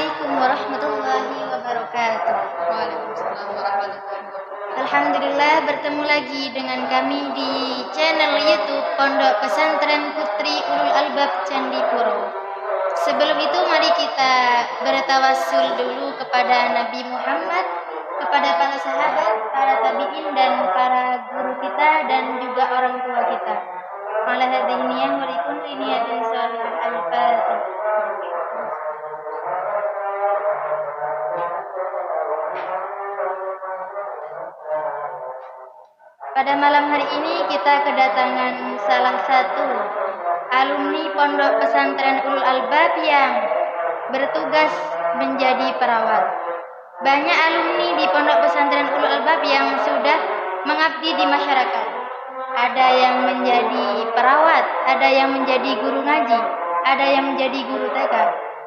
Assalamualaikum warahmatullahi wabarakatuh. Waalaikumsalam warahmatullahi wabarakatuh. Alhamdulillah bertemu lagi dengan kami di channel YouTube Pondok Pesantren Putri Ulul Albab Candipuro. Sebelum itu mari kita bertawassul dulu kepada Nabi Muhammad, kepada para sahabat, para tabi'in dan para guru kita dan juga orang tua kita. Ala hadhihi niyah wa likulli niyatin shalihah. Al-Fatihah. Pada malam hari ini kita kedatangan salah satu alumni Pondok Pesantren Ulul Albab yang bertugas menjadi perawat. Banyak alumni di Pondok Pesantren Ulul Albab yang sudah mengabdi di masyarakat. Ada yang menjadi perawat, ada yang menjadi guru ngaji, ada yang menjadi guru TK,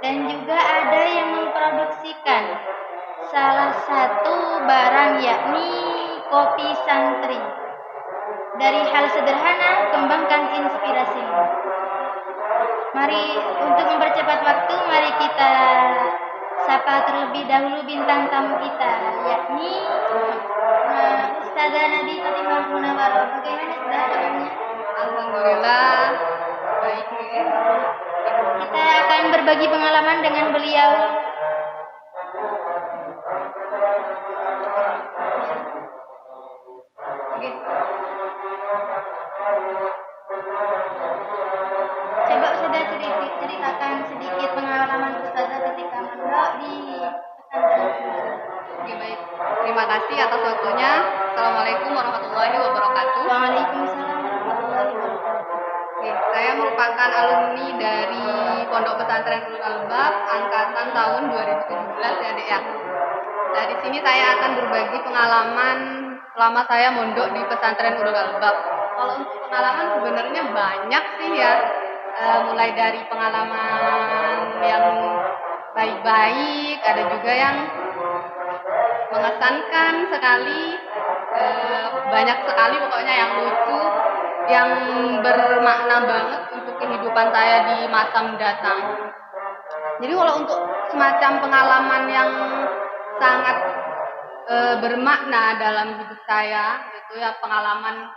dan juga ada yang memproduksikan salah satu barang yakni kopi santri. Dari hal sederhana, kembangkan inspirasi. Mari untuk mempercepat waktu, mari kita sapa terlebih dahulu bintang tamu kita, yakni Ustazah Nadi Fatimah Munawwaroh. Bagaimana Ustazah kabarnya? Alhamdulillah baik. Kita akan berbagi pengalaman dengan beliau. Coba Ustazah ceritakan sedikit pengalaman Ustazah ketika mondok di pesantren. Oke, baik. Terima kasih atas waktunya. Assalamualaikum warahmatullahi wabarakatuh. Waalaikumsalam warahmatullahi wabarakatuh. Oke, saya merupakan alumni dari Pondok Pesantren Ulul Albab angkatan tahun 2017 ya, Dek ya. Dari sini saya akan berbagi pengalaman selama saya mondok di Pesantren Ulul Albab. Kalau untuk pengalaman sebenarnya banyak sih ya. Mulai dari pengalaman yang baik-baik, ada juga yang mengesankan sekali, banyak sekali pokoknya yang lucu, yang bermakna banget untuk kehidupan saya di masa mendatang. Jadi kalau untuk semacam pengalaman yang sangat bermakna dalam hidup saya, itu ya pengalaman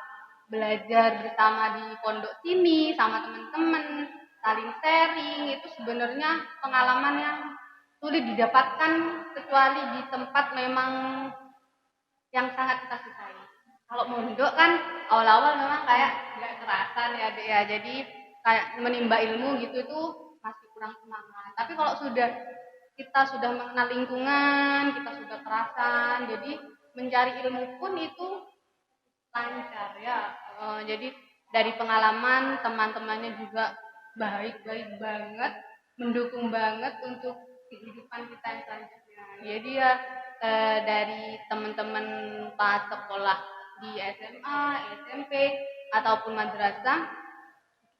belajar bersama di pondok sini sama teman-teman, saling sharing, itu sebenarnya pengalaman yang sulit didapatkan kecuali di tempat memang yang sangat kita sukai. Kalau mondok kan awal-awal memang kayak nggak kerasan ya, Dek ya. Jadi kayak menimba ilmu gitu tuh masih kurang semangat. Tapi kalau kita sudah mengenal lingkungan, kita sudah kerasan, jadi mencari ilmu pun itu lancar ya. Jadi dari pengalaman teman-temannya juga baik-baik banget, mendukung banget untuk kehidupan kita yang selanjutnya. Jadi ya dari teman-teman pas sekolah di SMA, SMP ataupun madrasah,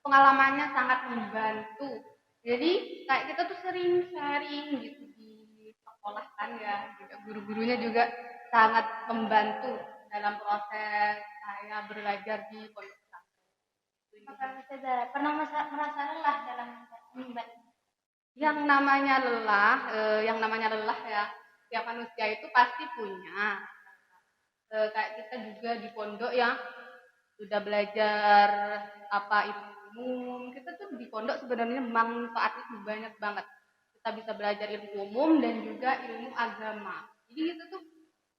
pengalamannya sangat membantu. Jadi kayak kita tuh sering sharing gitu di sekolah kan ya, juga guru-gurunya juga sangat membantu dalam proses saya belajar di pondok pesantren. Apakah Ustazah pernah merasa lelah dalam menimba? Yang namanya lelah ya, setiap manusia itu pasti punya. Kayak kita juga di pondok ya, sudah belajar apa itu umum. Kita tuh di pondok sebenarnya manfaatnya banyak banget. Kita bisa belajar ilmu umum dan juga ilmu agama. Jadi kita tuh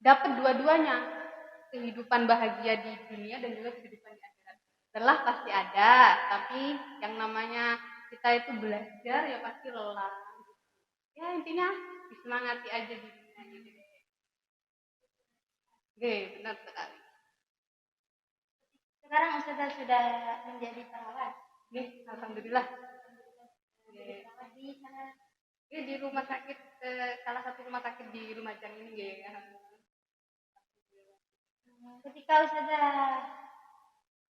dapat dua-duanya, kehidupan bahagia di dunia dan juga kehidupan di akhirat. Lelah pasti ada, tapi yang namanya kita itu belajar ya pasti lelah. Ya intinya disemangati aja di dunia ini. Oke, benar sekali. Sekarang Ustazah sudah menjadi perawat. Alhamdulillah. Di sana. Di rumah sakit, salah satu rumah sakit di Lumajang ini ya. Ketika Ustazah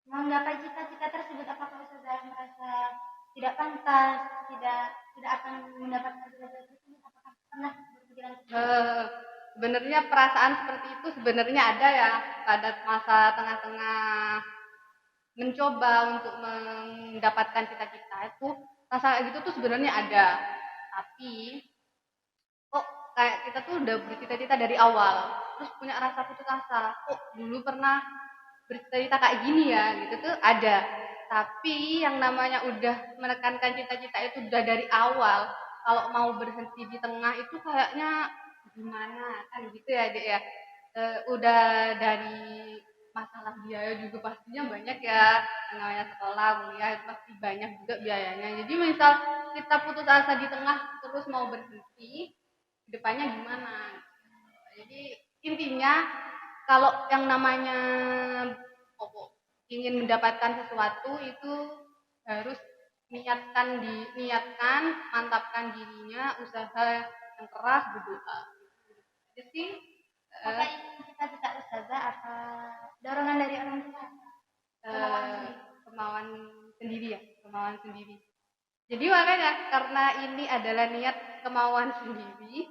menggapai cita-cita tersebut, apakah Ustazah merasa tidak pantas, tidak akan mendapatkan cita-cita tersebut? Apakah pernah berpikiran sebenarnya perasaan seperti itu sebenarnya ada ya pada masa tengah-tengah mencoba untuk mendapatkan cita-cita itu, rasa gitu tuh sebenarnya ada. Tapi kayak kita tuh udah bercita-cita dari awal, terus punya rasa putus asa. Kok dulu pernah bercita-cita kayak gini ya, gitu tuh ada. Tapi yang namanya udah menekankan cita-cita itu udah dari awal, kalau mau berhenti di tengah itu kayaknya gimana kan gitu ya Dek ya. Udah dari masalah biaya juga pastinya banyak ya, yang namanya sekolah kuliah itu pasti banyak juga biayanya. Jadi misal kita putus asa di tengah terus mau berhenti, depannya gimana. Jadi intinya kalau yang namanya ingin mendapatkan sesuatu itu harus niatkan, mantapkan dirinya, usaha yang keras, berdoa. Jadi Apakah ini cita-cita ustazah apa dorongan dari orang tua? kemauan sendiri ya, kemauan sendiri. Jadi makanya karena ini adalah niat kemauan sendiri,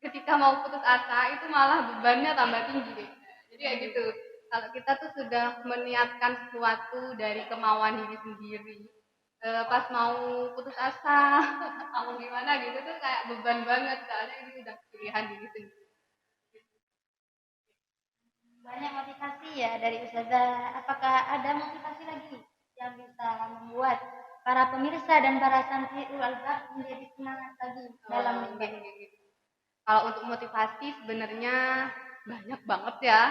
ketika mau putus asa itu malah bebannya tambah tinggi deh. Jadi kayak gitu. Kalau kita tuh sudah meniatkan sesuatu dari kemauan diri sendiri, pas mau putus asa, mau gimana gitu tuh kayak beban banget, soalnya ini udah pilihan diri sendiri. Banyak motivasi ya dari ustazah. Apakah ada motivasi lagi yang bisa membuat para pemirsa dan para santri Albab menjadi semangat lagi dalam beribadah? Gitu. Kalau untuk motivasi sebenarnya banyak banget ya.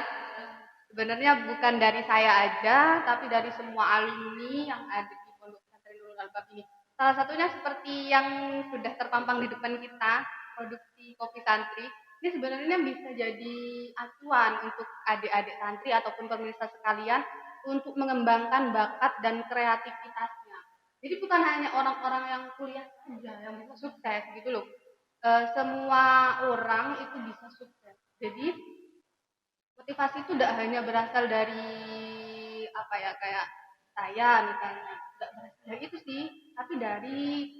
Sebenarnya bukan dari saya aja, tapi dari semua alumni yang ada di Pondok Pesantren Nurul Albab ini. Salah satunya seperti yang sudah terpampang di depan kita, produksi kopi santri. Ini sebenarnya bisa jadi acuan untuk adik-adik santri ataupun pemirsa sekalian untuk mengembangkan bakat dan kreativitasnya. Jadi bukan hanya orang-orang yang kuliah saja yang bisa sukses gitu loh. Semua orang itu bisa sukses. Jadi motivasi itu tidak hanya berasal dari apa ya, kayak saya misalnya, tidak berasal dari itu sih, tapi dari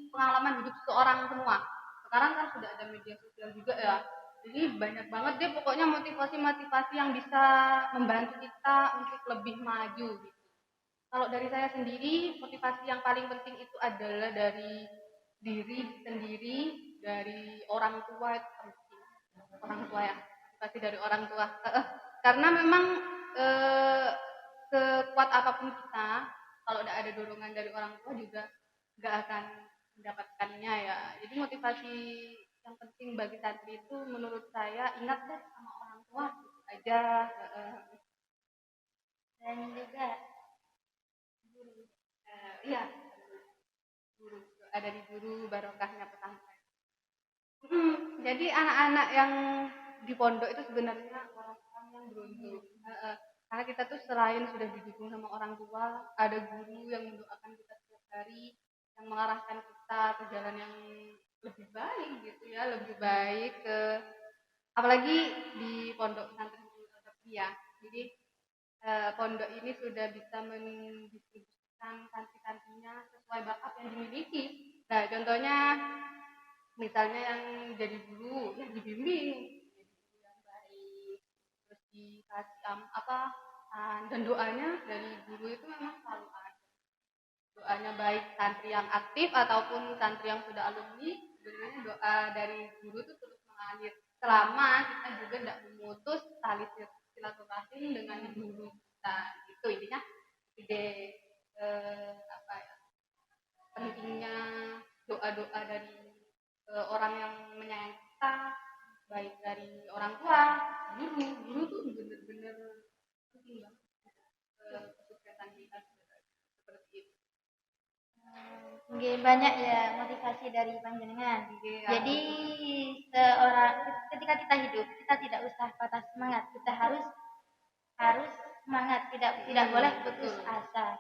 pengalaman hidup seseorang semua. Sekarang kan sudah ada media sosial juga ya, jadi banyak banget deh pokoknya motivasi-motivasi yang bisa membantu kita untuk lebih maju gitu. Kalau dari saya sendiri, motivasi yang paling penting itu adalah dari diri sendiri, dari orang tua itu penting. Orang tua ya, motivasi dari orang tua. Karena memang eh, sekuat apapun kita, kalau tidak ada dorongan dari orang tua juga nggak akan mendapatkannya ya. Jadi motivasi yang penting bagi santri itu menurut saya ingat deh sama orang tua gitu aja. Dan juga Iya, guru ada di guru barokahnya pesantren. Jadi anak-anak yang di pondok itu sebenarnya orang-orang yang beruntung. Karena kita tuh selain sudah didukung sama orang tua, ada guru yang mendoakan kita setiap hari, yang mengarahkan kita ke jalan yang lebih baik gitu ya, lebih baik ke apalagi di pondok pesantren ya. Jadi pondok ini sudah bisa mendistribusikan santri-santrinya sesuai bakat yang dimiliki. Nah, contohnya misalnya yang jadi guru ya dibimbing jadi guru yang baik, terus dikasih dan doanya dari guru itu memang selalu ada. Doanya baik santri yang aktif ataupun santri yang sudah alumni, sebenarnya doa dari guru itu terus mengalir selama kita juga tidak memutus tali silaturahim dengan guru kita. Itu intinya ide pentingnya doa-doa dari orang yang menyayangi kita, baik dari orang tua, guru tuh bener-bener penting banget kesuksesan kita seperti itu. banyak ya motivasi dari panjenengan. Iya. Jadi ketika kita hidup kita tidak usah patah semangat, kita harus semangat, tidak boleh putus asa.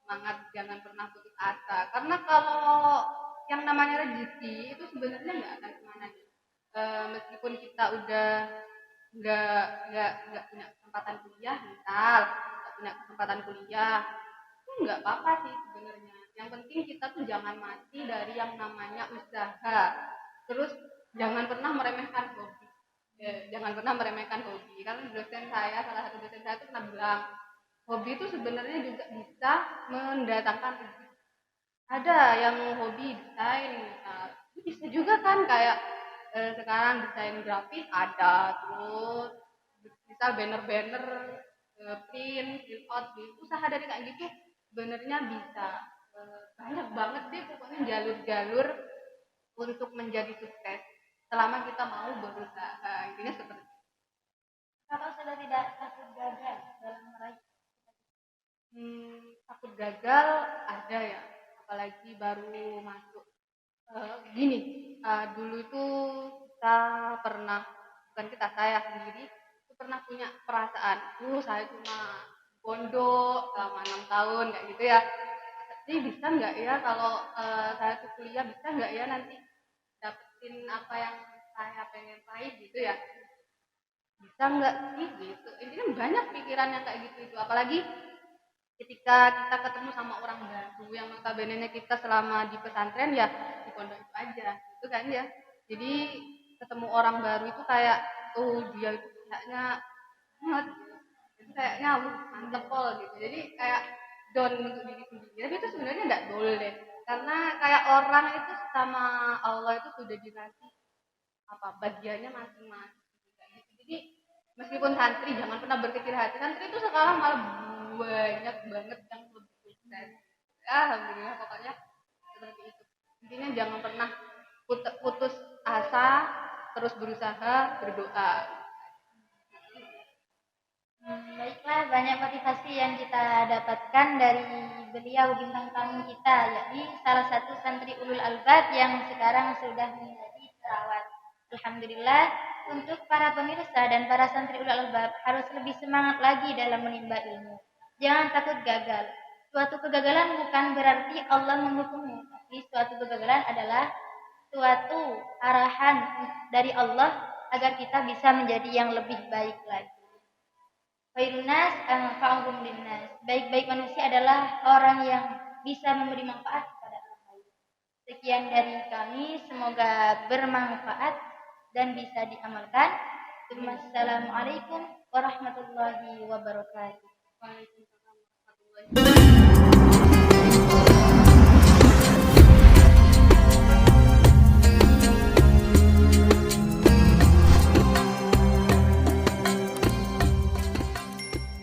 Semangat, jangan pernah putus asa. Karena kalau yang namanya rezeki itu sebenarnya nggak akan kemana. Meskipun kita udah nggak punya kesempatan kuliah, misal nggak punya kesempatan kuliah, itu nggak apa-apa sih sebenarnya. Yang penting kita tuh jangan mati dari yang namanya usaha. Terus jangan pernah meremehkan hobi. Jangan pernah meremehkan hobi. Karena salah satu dosen saya itu pernah bilang, hobi itu sebenarnya juga bisa mendatangkan rezeki. Ada yang hobi desain, bisa juga kan kayak sekarang desain grafis ada, terus bisa banner-banner, print, print out gitu, usaha dari kayak gitu sebenarnya bisa. Banyak banget deh pokoknya jalur-jalur untuk menjadi sukses selama kita mau berusaha, intinya seperti itu. Kalau sudah tidak takut gagal dalam meraih? Takut gagal ada ya, apalagi baru masuk. Gini, dulu itu kita pernah, bukan kita, saya sendiri itu pernah punya perasaan, saya cuma pondok selama 6 tahun kayak gitu ya. Jadi bisa nggak ya kalau saya tuh kuliah, bisa nggak ya nanti dapetin apa yang saya pengen raih gitu ya? Bisa nggak sih gitu? Intinya banyak pikiran yang kayak gitu itu, apalagi ketika kita ketemu sama orang baru yang notabene kita selama di pesantren ya di pondok itu aja itu kan ya, jadi ketemu orang baru itu kayak dia itu kayaknya banget gitu. Jadi kayaknya mantep pol gitu, jadi kayak down untuk diri sendiri, tapi itu sebenarnya nggak boleh karena kayak orang itu sama Allah itu sudah dikasih apa bagiannya masing-masing kayak gitu. Jadi meskipun santri jangan pernah berkecil hati, santri itu sekarang malah banyak banget yang lebih sukses ya, alhamdulillah pokoknya seperti itu. Intinya jangan pernah putus asa, terus berusaha, berdoa. Baiklah, banyak motivasi yang kita dapatkan dari beliau bintang tamu kita, yakni salah satu santri ulul albab yang sekarang sudah menjadi perawat. Alhamdulillah, untuk para pemirsa dan para santri ulul albab harus lebih semangat lagi dalam menimba ilmu. Jangan takut gagal. Suatu kegagalan bukan berarti Allah menghukummu, tapi suatu kegagalan adalah suatu arahan dari Allah agar kita bisa menjadi yang lebih baik lagi. Khairun nas anfa'uhum linnas. Baik-baik manusia adalah orang yang bisa memberi manfaat kepada orang lain. Sekian dari kami, semoga bermanfaat dan bisa diamalkan. Wassalamualaikum warahmatullahi wabarakatuh. Waalaikumsalam warahmatullahi wabarakatuh.